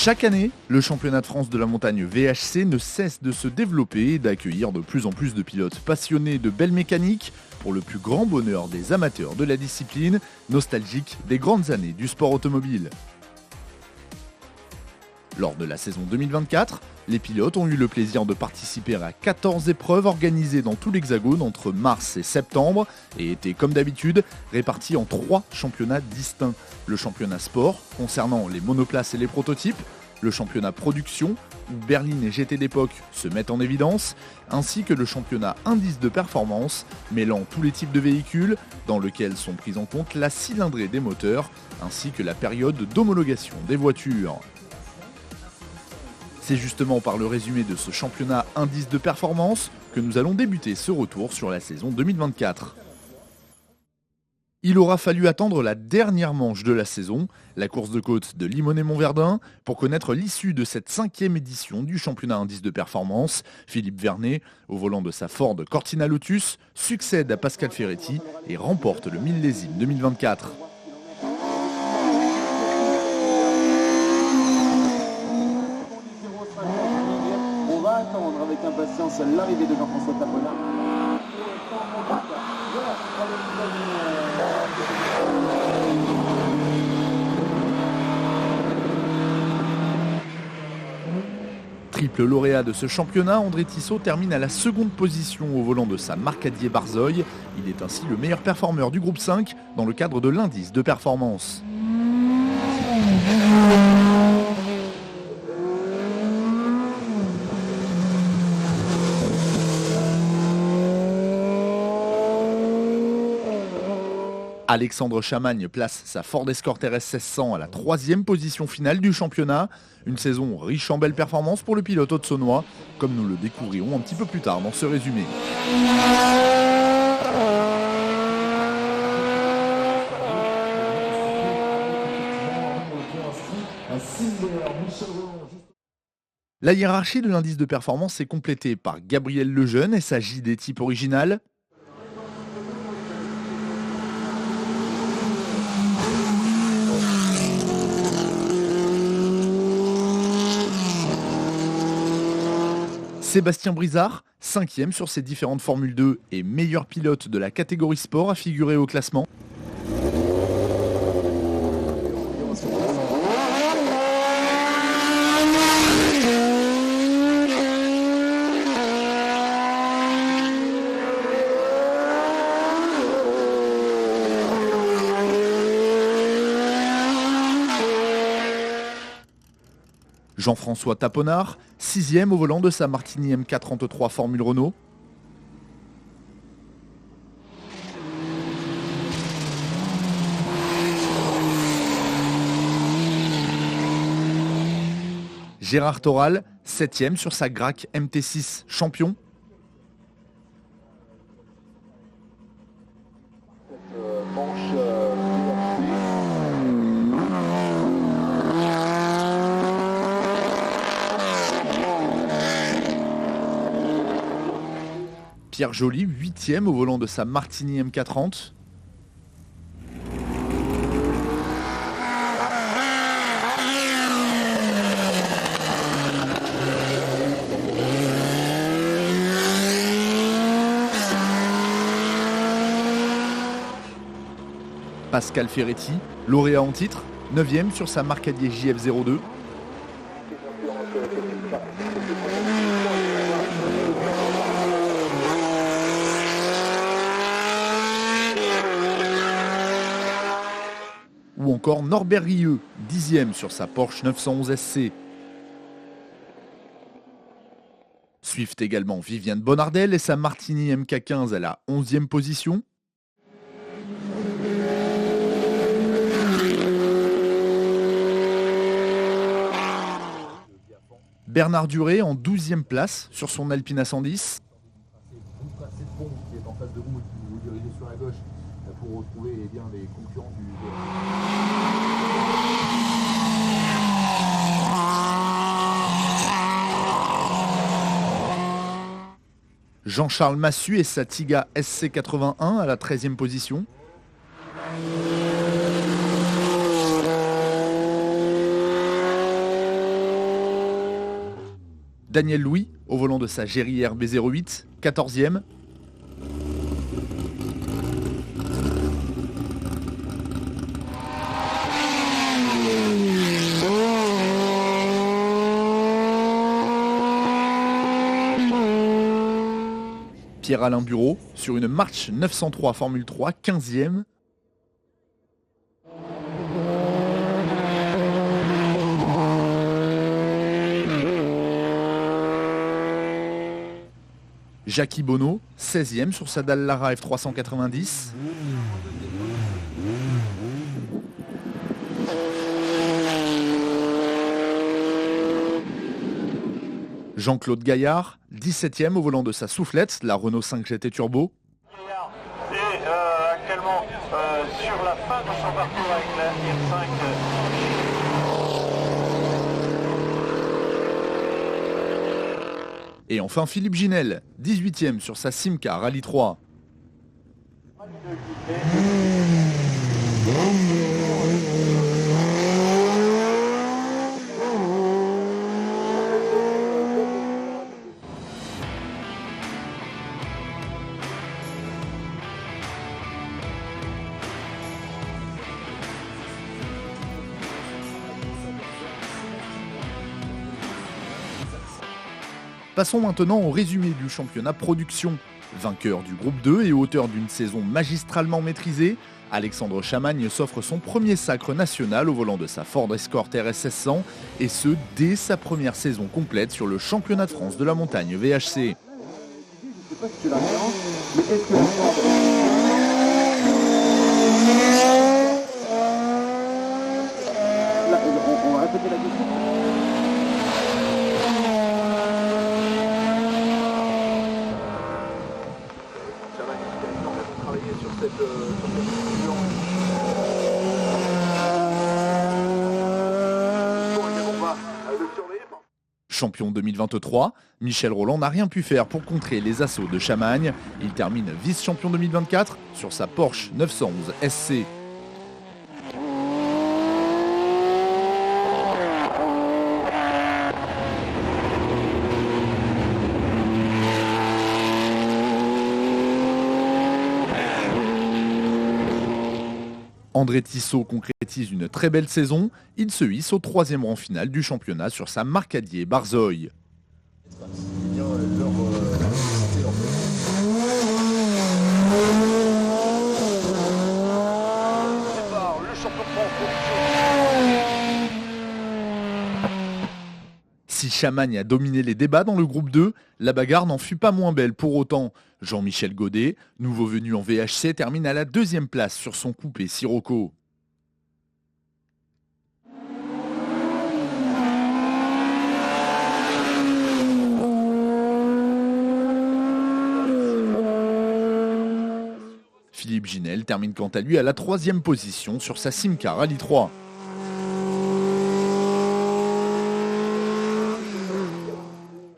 Chaque année, le championnat de France de la montagne VHC ne cesse de se développer et d'accueillir de plus en plus de pilotes passionnés de belles mécaniques pour le plus grand bonheur des amateurs de la discipline, nostalgiques des grandes années du sport automobile. Lors de la saison 2024, les pilotes ont eu le plaisir de participer à 14 épreuves organisées dans tout l'Hexagone entre mars et septembre et étaient comme d'habitude répartis en 3 championnats distincts. Le championnat sport concernant les monoplaces et les prototypes, le championnat production où Berline et GT d'époque se mettent en évidence, ainsi que le championnat indice de performance mêlant tous les types de véhicules dans lequel sont prises en compte la cylindrée des moteurs ainsi que la période d'homologation des voitures. C'est justement par le résumé de ce championnat indice de performance que nous allons débuter ce retour sur la saison 2024. Il aura fallu attendre la dernière manche de la saison, la course de côte de Limonest-Montverdun, pour connaître l'issue de cette 5e édition du championnat indice de performance. Philippe Vernet, au volant de sa Ford Cortina Lotus, succède à Pascal Ferretti et remporte le millésime 2024. On va attendre avec impatience l'arrivée de Jean-François Taponat. Triple lauréat de ce championnat, André Tissot termine à la 2e position au volant de sa Marcadier Barzoil. Il est ainsi le meilleur performeur du groupe 5 dans le cadre de l'indice de performance. Alexandre Chamagne place sa Ford Escort RS 1600 à la 3e position finale du championnat. Une saison riche en belles performances pour le pilote haute-saônois, comme nous le découvrirons un petit peu plus tard dans ce résumé. La hiérarchie de l'indice de performance est complétée par Gabriel Lejeune et sa JD type originale. Sébastien Brizard, 5e sur ses différentes Formule 2 et meilleur pilote de la catégorie sport à figurer au classement. Jean-François Taponard, 6e au volant de sa Martini MK33 Formule Renault. Gérard Toral, 7e sur sa Grac MT6 Champion. Pierre Joly, 8e au volant de sa Martini MK30. Pascal Ferretti, lauréat en titre, 9e sur sa Marcadier JF02. Ou encore Norbert Rieu, 10e sur sa Porsche 911 SC. Suivent également Viviane Bonardel et sa Martini MK15 à la 11e position. Bernard Duré en 12e place sur son Alpina 110. Vous passez de pont qui est en face de vous et qui vous dirigez sur la gauche pour retrouver les concurrents du... Jean-Charles Massu et sa Tiga SC81 à la 13e position. Daniel Louis, au volant de sa Géry RB08, 14e. Pierre-Alain Bureau, sur une March 903 Formule 3, 15e. Jackie Bonneau, 16e sur sa Dallara F390. Jean-Claude Gaillard, 17e au volant de sa Soufflette, la Renault 5 GT Turbo. Gaillard est actuellement sur la fin de son parcours avec la R5. Et enfin Philippe Ginel, 18e sur sa Simca Rallye 3. Passons maintenant au résumé du championnat production. Vainqueur du groupe 2 et auteur d'une saison magistralement maîtrisée, Alexandre Chamagne s'offre son premier sacre national au volant de sa Ford Escort RS 1600 et ce dès sa première saison complète sur le championnat de France de la montagne VHC. Je ne sais pas si tu la regardes, mais est-ce que la Ford... Là, on va répéter la question. Champion 2023, Michel Rolland n'a rien pu faire pour contrer les assauts de Chamagne. Il termine vice-champion 2024 sur sa Porsche 911 SC. André Tissot concrétise une très belle saison. Il se hisse au 3e rang final du championnat sur sa Marcadier Barzoï. Si Chamagne a dominé les débats dans le groupe 2, la bagarre n'en fut pas moins belle pour autant. Jean-Michel Godet, nouveau venu en VHC, termine à la 2e place sur son coupé Sirocco. Philippe Ginel termine quant à lui à la 3e position sur sa Simca Rallye 3.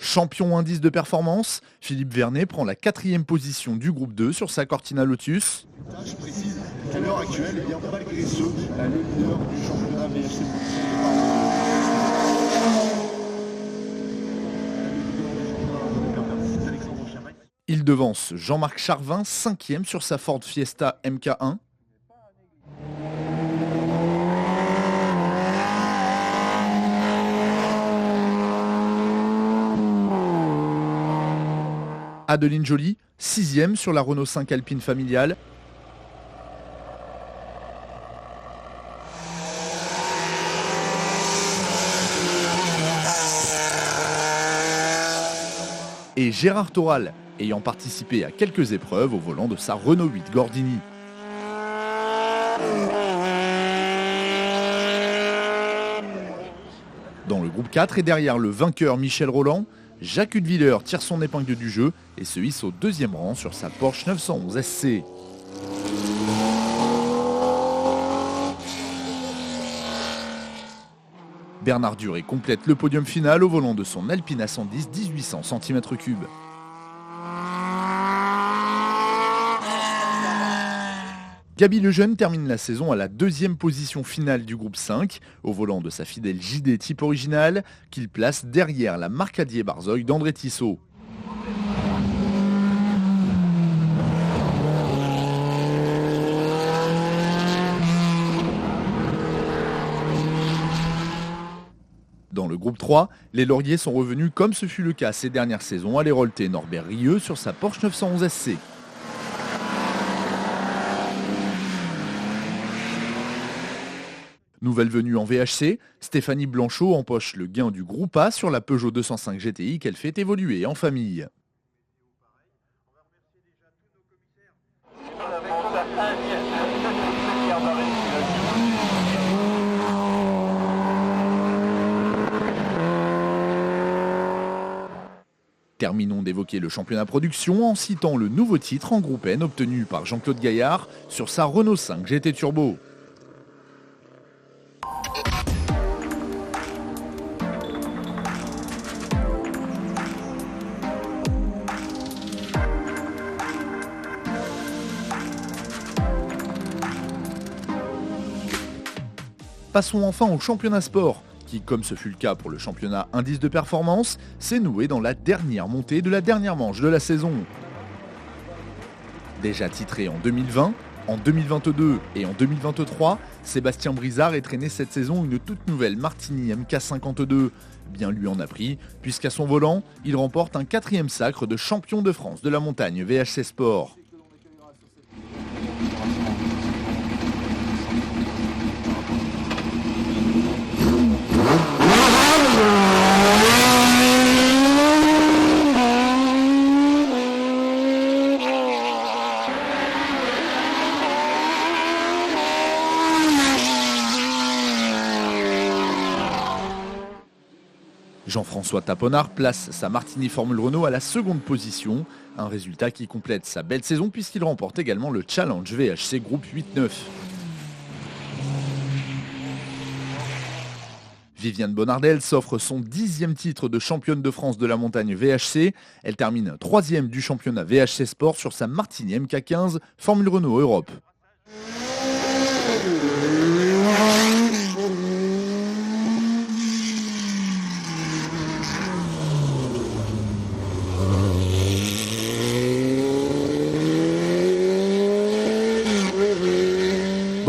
Champion indice de performance, Philippe Vernet prend la 4e position du groupe 2 sur sa Cortina Lotus. Je précise qu'à l'heure actuelle, eh bien, malgré ce, le leader du championnat VHC. Il devance Jean-Marc Charvin, 5e sur sa Ford Fiesta MK1. Adeline Joly, 6e sur la Renault 5 Alpine familiale. Et Gérard Toral, ayant participé à quelques épreuves au volant de sa Renault 8 Gordini. Dans le groupe 4 et derrière le vainqueur Michel Rolland, Jacques Hudviller tire son épingle du jeu et se hisse au 2e rang sur sa Porsche 911 SC. Bernard Duré complète le podium final au volant de son Alpine A110 1800 cm3. Gaby Lejeune termine la saison à la 2e position finale du groupe 5, au volant de sa fidèle JD type original, qu'il place derrière la Marcadier Barzoï d'André Tissot. Dans le groupe 3, les lauriers sont revenus comme ce fut le cas ces dernières saisons à l'Héraultais Norbert Rieu sur sa Porsche 911 SC. Nouvelle venue en VHC, Stéphanie Blanchot empoche le gain du groupe A sur la Peugeot 205 GTI qu'elle fait évoluer en famille. Terminons d'évoquer le championnat production en citant le nouveau titre en groupe N obtenu par Jean-Claude Gaillard sur sa Renault 5 GT Turbo. Passons enfin au championnat sport, qui, comme ce fut le cas pour le championnat indice de performance, s'est noué dans la dernière montée de la dernière manche de la saison. Déjà titré en 2020, en 2022 et en 2023, Sébastien Brizard est traîné cette saison une toute nouvelle Martini MK52. Bien lui en a pris, puisqu'à son volant, il remporte un 4e sacre de champion de France de la montagne VHC Sport. Jean-François Taponard place sa Martini Formule Renault à la 2e position, un résultat qui complète sa belle saison puisqu'il remporte également le Challenge VHC Groupe 8-9. Viviane Bonardel s'offre son 10e titre de championne de France de la montagne VHC. Elle termine 3e du championnat VHC Sport sur sa Martini MK15 Formule Renault Europe.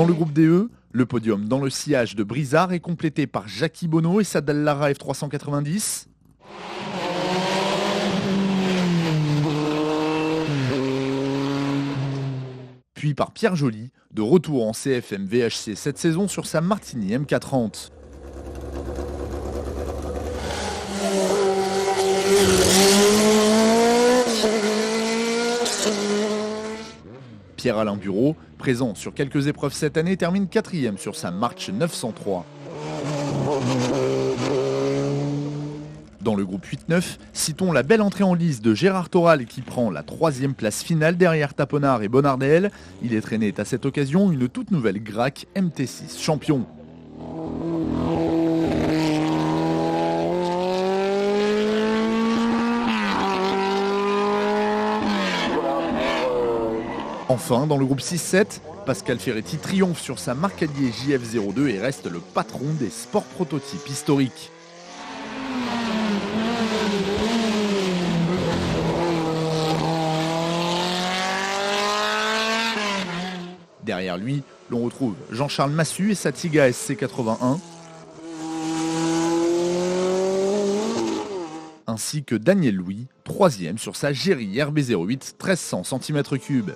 Dans le groupe DE, le podium dans le sillage de Brizard est complété par Jackie Bonneau et sa Dallara F390. Puis par Pierre Joly, de retour en CFM VHC cette saison sur sa Martini MK30. Pierre-Alain Bureau, présent sur quelques épreuves cette année, termine 4e sur sa March 903. Dans le groupe 8-9, citons la belle entrée en lice de Gérard Toral qui prend la 3e place finale derrière Taponard et Bonardel. Il est traîné à cette occasion une toute nouvelle Grac MT6 champion. Enfin, dans le groupe 6-7, Pascal Ferretti triomphe sur sa Marcadier JF02 et reste le patron des sports prototypes historiques. Derrière lui, l'on retrouve Jean-Charles Massu et sa Tiga SC81, ainsi que Daniel Louis, 3e sur sa Géry RB08 1300 cm3.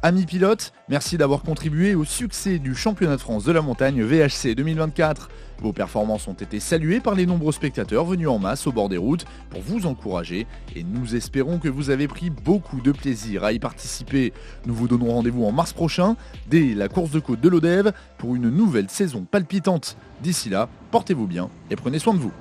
Amis pilotes, merci d'avoir contribué au succès du championnat de France de la montagne VHC 2024. Vos performances ont été saluées par les nombreux spectateurs venus en masse au bord des routes pour vous encourager et nous espérons que vous avez pris beaucoup de plaisir à y participer. Nous vous donnons rendez-vous en mars prochain, dès la course de côte de l'Odève, pour une nouvelle saison palpitante. D'ici là, portez-vous bien et prenez soin de vous.